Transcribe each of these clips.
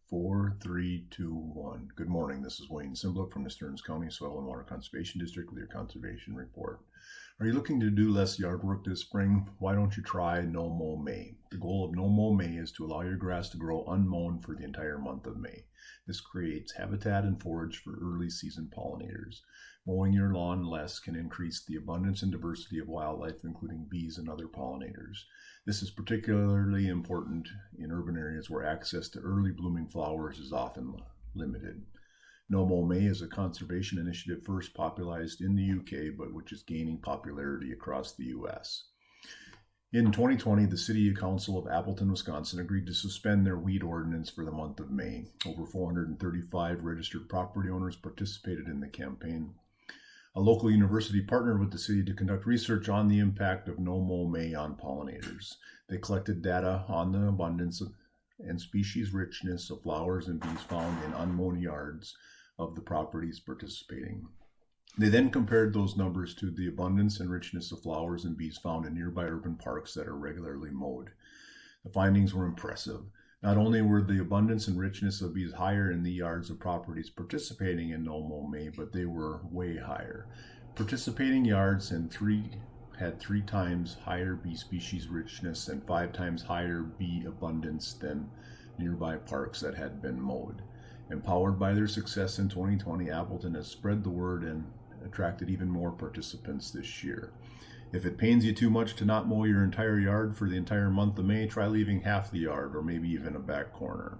4, 3, 2, 1. Good morning. This is Wayne Cymbaluk from the Stearns County Soil and Water Conservation District with your conservation report. Are you looking to do less yard work this spring? Why don't you try No Mow May? The goal of No Mow May is to allow your grass to grow unmown for the entire month of May. This creates habitat and forage for early season pollinators. Mowing your lawn less can increase the abundance and diversity of wildlife, including bees and other pollinators. This is particularly important in urban areas where access to early blooming flowers is often limited. No Mow May is a conservation initiative first popularized in the UK, but which is gaining popularity across the US. In 2020, the City Council of Appleton, Wisconsin agreed to suspend their weed ordinance for the month of May. Over 435 registered property owners participated in the campaign. A local university partnered with the city to conduct research on the impact of No Mow May on pollinators. They collected data on the abundance and species richness of flowers and bees found in unmown yards of the properties participating. They then compared those numbers to the abundance and richness of flowers and bees found in nearby urban parks that are regularly mowed. The findings were impressive. Not only were the abundance and richness of bees higher in the yards of properties participating in No Mow May, but they were way higher. Participating yards had 3 times higher bee species richness and 5 times higher bee abundance than nearby parks that had been mowed. Empowered by their success in 2020, Appleton has spread the word and attracted even more participants this year. If it pains you too much to not mow your entire yard for the entire month of May, try leaving half the yard or maybe even a back corner.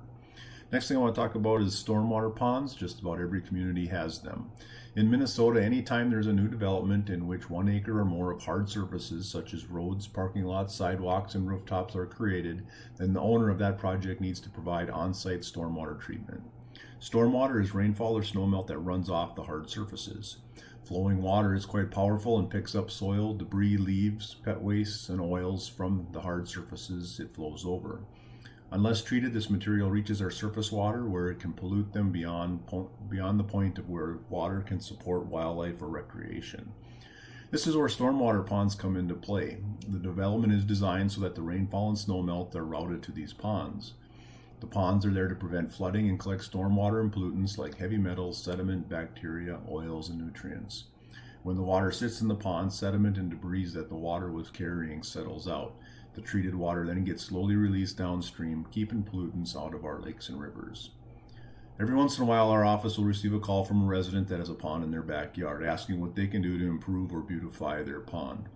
Next thing I want to talk about is stormwater ponds. Just about every community has them. In Minnesota, anytime there's a new development in which 1 acre or more of hard surfaces such as roads, parking lots, sidewalks, and rooftops are created, then the owner of that project needs to provide on-site stormwater treatment. Stormwater is rainfall or snowmelt that runs off the hard surfaces. Flowing water is quite powerful and picks up soil, debris, leaves, pet wastes, and oils from the hard surfaces it flows over. Unless treated, this material reaches our surface water where it can pollute them beyond the point of where water can support wildlife or recreation. This is where stormwater ponds come into play. The development is designed so that the rainfall and snowmelt are routed to these ponds. The ponds are there to prevent flooding and collect stormwater and pollutants like heavy metals, sediment, bacteria, oils, and nutrients. When the water sits in the pond, sediment and debris that the water was carrying settles out. The treated water then gets slowly released downstream, keeping pollutants out of our lakes and rivers. Every once in a while, our office will receive a call from a resident that has a pond in their backyard, asking what they can do to improve or beautify their pond.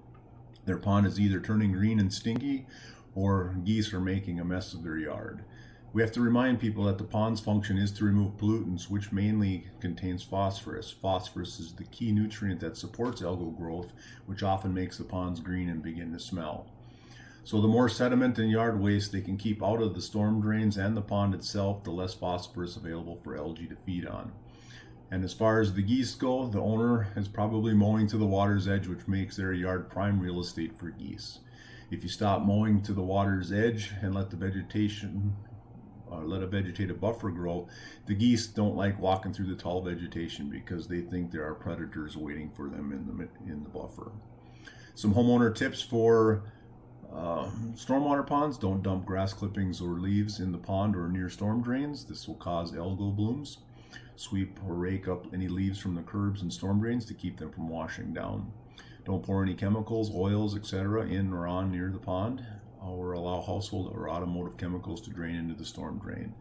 Their pond is either turning green and stinky, or geese are making a mess of their yard. We have to remind people that the pond's function is to remove pollutants, which mainly contains phosphorus. Phosphorus is the key nutrient that supports algal growth, which often makes the ponds green and begin to smell. So the more sediment and yard waste they can keep out of the storm drains and the pond itself, the less phosphorus available for algae to feed on. And as far as the geese go, the owner is probably mowing to the water's edge, which makes their yard prime real estate for geese. If you stop mowing to the water's edge and let a vegetative buffer grow, the geese don't like walking through the tall vegetation because they think there are predators waiting for them in the buffer. Some homeowner tips for stormwater ponds: don't dump grass clippings or leaves in the pond or near storm drains. This will cause algal blooms. Sweep or rake up any leaves from the curbs and storm drains to keep them from washing down. Don't pour any chemicals, oils, etc. in or on near the pond, or allow household or automotive chemicals to drain into the storm drain.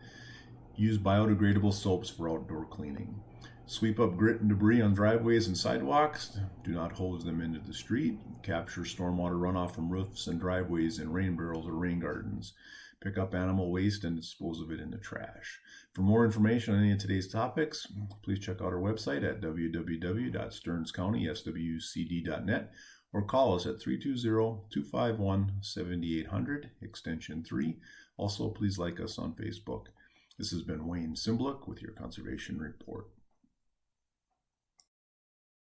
Use biodegradable soaps for outdoor cleaning. Sweep up grit and debris on driveways and sidewalks. Do not hose them into the street. Capture stormwater runoff from roofs and driveways in rain barrels or rain gardens. Pick up animal waste and dispose of it in the trash. For more information on any of today's topics, please check out our website at www.stearnscountyswcd.net or call us at 320-251-7800, extension 3. Also, please like us on Facebook. This has been Wayne Cymbaluk with your Conservation Report.